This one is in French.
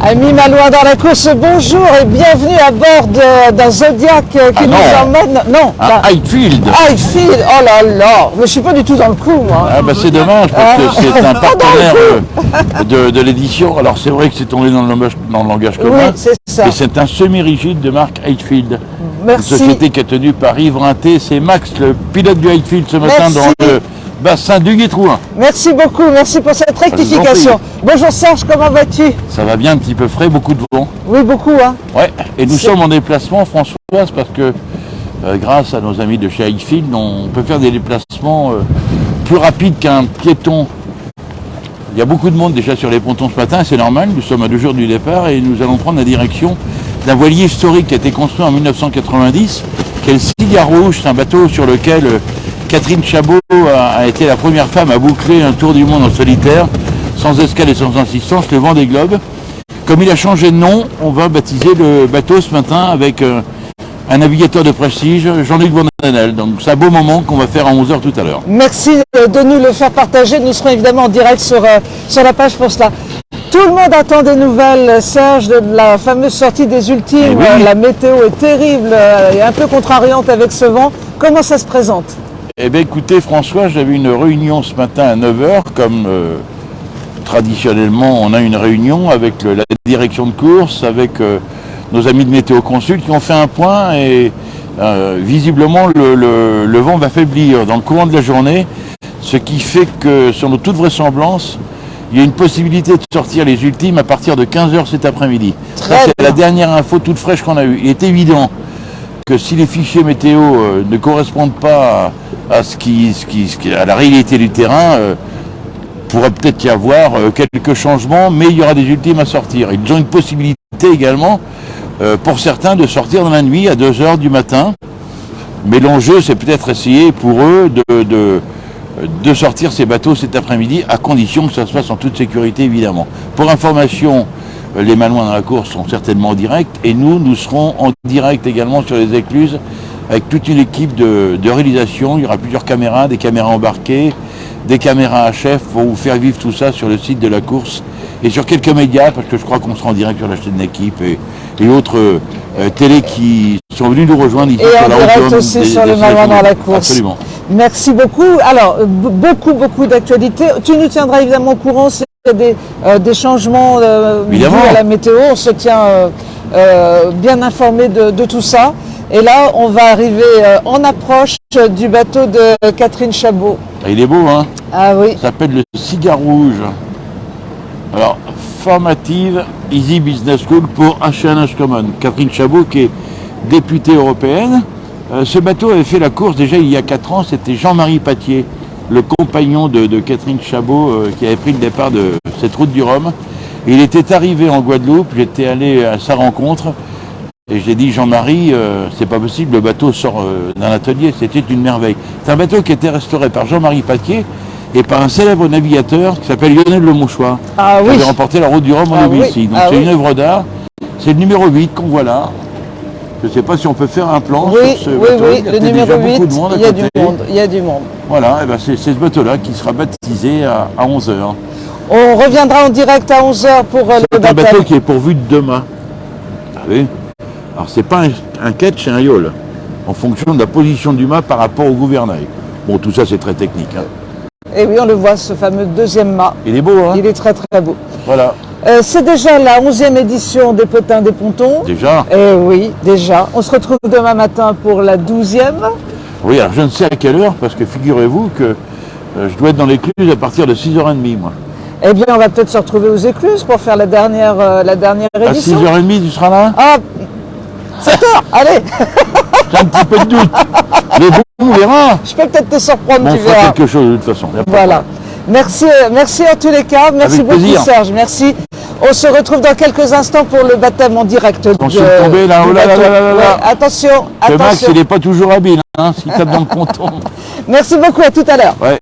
Ami Malouin dans la course, bonjour et bienvenue à bord d'un Zodiac qui nous emmène... Non, Highfield. Highfield, oh là là, mais je suis pas du tout dans le coup, moi. Ah bah c'est dommage parce que c'est un partenaire de l'édition. Alors c'est vrai que c'est tombé dans le langage commun, oui, c'est ça. Mais c'est un semi-rigide de marque Highfield. Merci. Une société qui est tenue par Yves Rinté. C'est Max, le pilote du Highfield ce matin dans le bassin du Guitrouin. Merci beaucoup, merci pour cette rectification. Bonjour Serge, comment vas-tu? Ça va bien, un petit peu frais, beaucoup de vent. Oui, beaucoup, hein. Ouais, et nous sommes en déplacement, Françoise, parce que grâce à nos amis de chez Highfield, on peut faire des déplacements plus rapides qu'un piéton. Il y a beaucoup de monde déjà sur les pontons ce matin, c'est normal, nous sommes à 2 jours du départ et nous allons prendre la direction d'un voilier historique qui a été construit en 1990, qui est le Cigare Rouge. C'est un bateau sur lequel Catherine Chabot a été la première femme à boucler un tour du monde en solitaire, sans escale et sans insistance, le Vendée Globe. Comme il a changé de nom, on va baptiser le bateau ce matin avec un navigateur de prestige, Jean-Luc Vandenel. Donc c'est un beau moment qu'on va faire à 11h tout à l'heure. Merci de nous le faire partager. Nous serons évidemment en direct sur la page pour cela. Tout le monde attend des nouvelles, Serge, de la fameuse sortie des Ultimes. Oui. La météo est terrible et un peu contrariante avec ce vent. Comment ça se présente? Eh bien écoutez François, j'avais une réunion ce matin à 9h, comme traditionnellement on a une réunion avec la direction de course, avec nos amis de Météo Consult qui ont fait un point et visiblement le vent va faiblir dans le courant de la journée, ce qui fait que selon toute vraisemblance, il y a une possibilité de sortir les Ultimes à partir de 15h cet après-midi. Ça c'est la dernière info toute fraîche qu'on a eue. Il est évident que si les fichiers météo ne correspondent pas à la réalité du terrain, pourrait peut-être y avoir quelques changements, mais il y aura des Ultimes à sortir. Ils ont une possibilité également, pour certains, de sortir dans la nuit à 2h du matin. Mais l'enjeu, c'est peut-être essayer pour eux de sortir ces bateaux cet après-midi, à condition que ça se passe en toute sécurité, évidemment. Pour information, les Malouins dans la course sont certainement en direct, et nous serons en direct également sur les écluses, avec toute une équipe de réalisation. Il y aura plusieurs caméras, des caméras embarquées, des caméras HF pour vous faire vivre tout ça sur le site de la course et sur quelques médias, parce que je crois qu'on sera en direct sur la chaîne d'équipe et autres télés qui sont venus nous rejoindre ici. Et sur en la direct aussi sur le Malouin dans la course. Absolument. Merci beaucoup. Alors, beaucoup d'actualités. Tu nous tiendras évidemment au courant s'il y a des changements dus à la météo. On se tient bien informé de tout ça. Et là, on va arriver en approche du bateau de Catherine Chabot. Il est beau, hein? Ah oui. Ça s'appelle le Cigare Rouge. Alors, formative Easy Business School pour H&H Common. Catherine Chabot, qui est députée européenne. Ce bateau avait fait la course déjà il y a 4 ans. C'était Jean-Marie Patier, le compagnon de Catherine Chabot, qui avait pris le départ de cette route du Rhum. Et il était arrivé en Guadeloupe. J'étais allé à sa rencontre. Et j'ai dit, Jean-Marie, c'est pas possible, le bateau sort d'un atelier, c'était une merveille. C'est un bateau qui a été restauré par Jean-Marie Patier et par un célèbre navigateur qui s'appelle Lionel Le Mouchoir, qui avait remporté la route du Rhum en 2006. Donc c'est une œuvre d'art. C'est le numéro 8 qu'on voit là. Je ne sais pas si on peut faire un plan sur ce bateau. Oui, le numéro 8, il y a du monde. Voilà, et ben c'est ce bateau-là qui sera baptisé à 11h. On reviendra en direct à 11h pour le baptême. C'est un bateau qui est pourvu de 2 mâts. Vous savez ? Alors c'est pas un ketch, c'est un yawl, en fonction de la position du mât par rapport au gouvernail. Bon, tout ça c'est très technique. Hein. Et oui, on le voit, ce fameux 2e mât. Il est beau, hein? Il est très beau. Voilà. C'est déjà la 11e édition des Potins des Pontons. Déjà? Oui, déjà. On se retrouve demain matin pour la 12e. Oui, alors je ne sais à quelle heure, parce que figurez-vous que je dois être dans l'écluse à partir de 6h30, moi. Eh bien, on va peut-être se retrouver aux écluses pour faire la dernière édition. À 6h30, tu seras là? Ah, 7h, allez. J'ai un petit peu de doute. Mais bon, on verra. Je peux peut-être te surprendre, tu verras. verras. On fera quelque chose de toute façon. Voilà. Merci en tous les cas. Merci avec beaucoup plaisir. Serge. Merci. On se retrouve dans quelques instants pour le baptême en direct. On se tomber là, oh là là là là. Ouais, attention. Le Max, il n'est pas toujours habile, hein, s'il tape dans le ponton. Merci beaucoup, à tout à l'heure. Ouais.